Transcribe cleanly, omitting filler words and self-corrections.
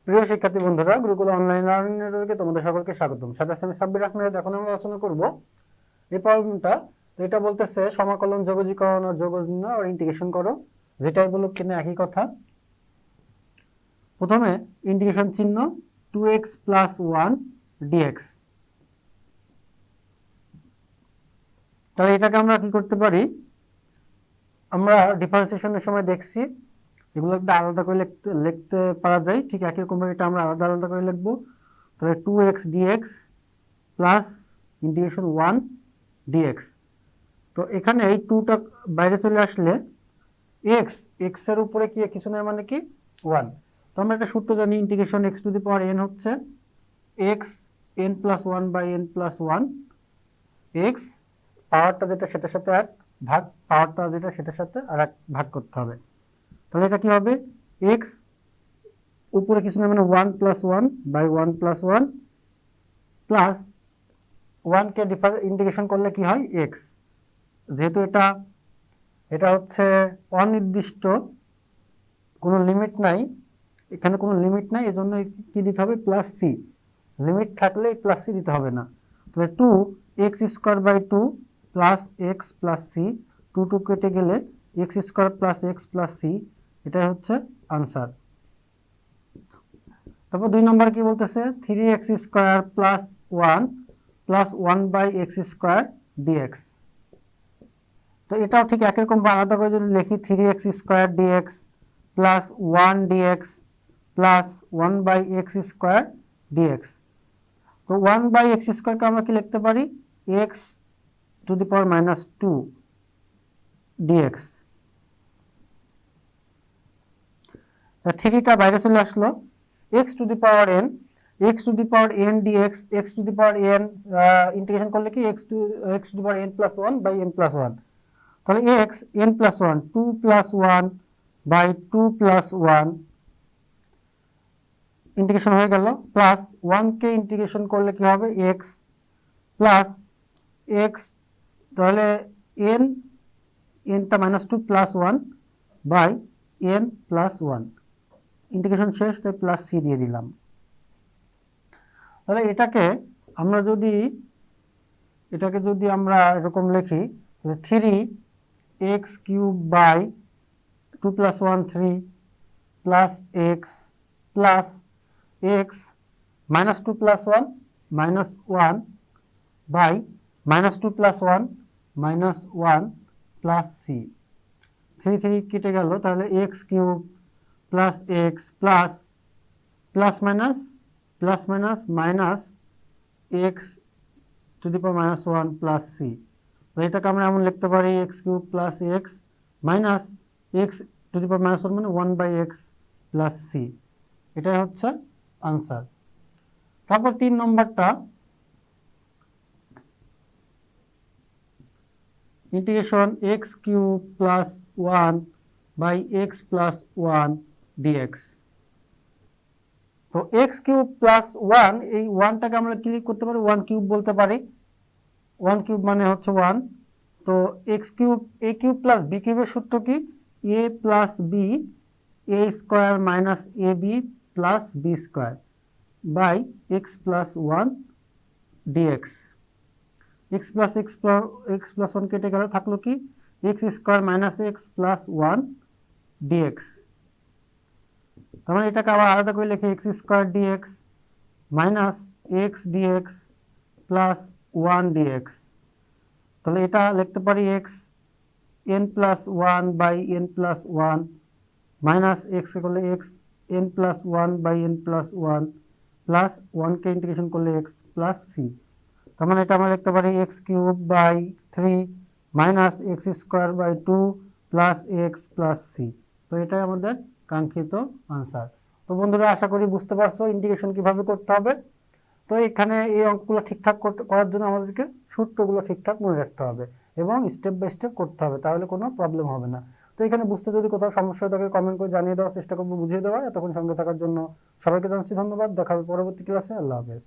প্রিয় শিক্ষার্থী বন্ধুরা, গুরুকুল অনলাইন লার্নিং নেটওয়ার্কে তোমাদের সকলকে স্বাগতম। সাথে আমি সাব্বির আহমেদ। এখন আমরা আলোচনা করব এই প্রবলেমটা। তো এটা বলতেছে সমাকলন, যোগজীকরণ আর যোগ নির্ণয় আর ইন্টিগ্রেশন করো, যেটাই বলুক কিনা একই কথা। প্রথমে ইন্টিগ্রেশন চিহ্ন 2x + 1 dx। তাহলে এটাকে আমরা কি করতে পারি, আমরা ডিফারেন্সিয়েশনের সময় দেখছি এগুলো একটা আলাদা করে লিখতে পারা যায়। ঠিক একই রকমভাবে এটা আমরা আলাদা আলাদা করে লিখব। তাহলে 2x dx plus integration 1 dx। তো এখানে এই 2টা বাইরে চলে আসলে x এর উপরে কি কিছু নয়, মানে কি 1। তো আমরা একটা সূত্র জানি, integration x to the power n হচ্ছে x n + 1 / n + 1। x পাওয়ারটা যেটা সেটার সাথে এক ভাগ, পাওয়ারটা যেটা সেটার সাথে আর এক ভাগ করতে হবে। তাহলে এটা কি হবে, x উপরে কিছু না মানে 1 + 1 / 1 + 1 প্লাস 1 কে ইন্টিগ্রেশন করলে কি হয় x। যেহেতু এটা হচ্ছে অনির্দিষ্ট, কোনো লিমিট নাই, এখানে কোনো লিমিট নাই, এজন্য কি দিতে হবে +c। লিমিট থাকলে +c দিতে হবে না। তাহলে 2x² / 2 + x + c, 2 কেটে গেলে x² + x + c, এটাই হচ্ছে আনসার। তারপর 2 নম্বর কি বলতেছে, 3x² + 1 + 1/x² dx। তো এটাও ঠিক একরকম আলাদা করে যদি লিখি, 3x² dx + 1 dx + 1/x² dx। তো 1/x² কে আমরা কি লিখতে পারি, x to the power -2 dx। 3টা বাইরে চলে আসলো, x to the power n dx, x to the power n integration করলে কি x to the power n + 1 / n + 1। তাহলে x n + 1 2 + 1 / 2 + 1 ইন্টিগ্রেশন হয়ে গেল, প্লাস 1 কে ইন্টিগ্রেশন করলে কি হবে x প্লাস x। তাহলে nটা -2 + 1 / n + 1 ইন্টিগ্রেশন শেষ, তাই +c দিয়ে দিলাম। তাহলে এটাকে যদি আমরা এরকম লিখি, তাহলে 3x³ / 2 + 1 3 plus x plus x -2 + 1 -1 / -2 + 1 -1 plus c। 3 কেটে গেল, তাহলে x³ plus x plus minus x to the power -1 plus c। তো এটাকে আমরা এমন লিখতে পারি, x³ plus x minus x to the power -1 মানে 1/x প্লাস c। এটাই হচ্ছে আনসার। তারপর 3 নম্বরটা, ইন্টিগ্রেশন x³ + 1 / x + 1 dx। তো x³ + 1, এই 1টাকে আমরা ক্লিক করতে পারি 1³ বলতে পারি। 1³ মানে হচ্ছে 1। তো x³ a³ + b³ এর সূত্র কি, a + b a² - ab + b² / x + 1 dx। x + 1 কেটে গেলে থাকলো কি x² - x + 1 dx। তার মানে এটাকে আবার আলাদা করে লিখে x² dx - x dx + 1 dx। তাহলে এটা লিখতে পারি x n + 1 / n + 1 minus x করলে x n + 1 / n + 1 প্লাস 1 কে ইন্টিগ্রেশন করলে x প্লাস c। তার মানে এটা আমরা লিখতে পারি x³ / 3 -x² / 2 plus x plus c। তো এটাই আমাদের কাঙ্ক্ষিত আনসার। তো বন্ধুরা, আশা করি বুঝতে পারছো ইন্টিগ্রেশন কিভাবে করতে হবে। তো এখানে এই অঙ্কগুলো ঠিকঠাক করার জন্য আমাদেরকে সূত্রগুলো ঠিকঠাক মনে রাখতে হবে এবং স্টেপ বাই স্টেপ করতে হবে, তাহলে কোনো প্রবলেম হবে না। তো এখানে বুঝতে যদি কোথাও সমস্যা থাকে কমেন্ট করে জানিয়ে দেওয়ার চেষ্টা করবো, বুঝিয়ে দেওয়ার। এতক্ষণ সঙ্গে থাকার জন্য সবাইকে জানাচ্ছি ধন্যবাদ। দেখা হবে পরবর্তী ক্লাসে। আল্লাহ হাফেজ।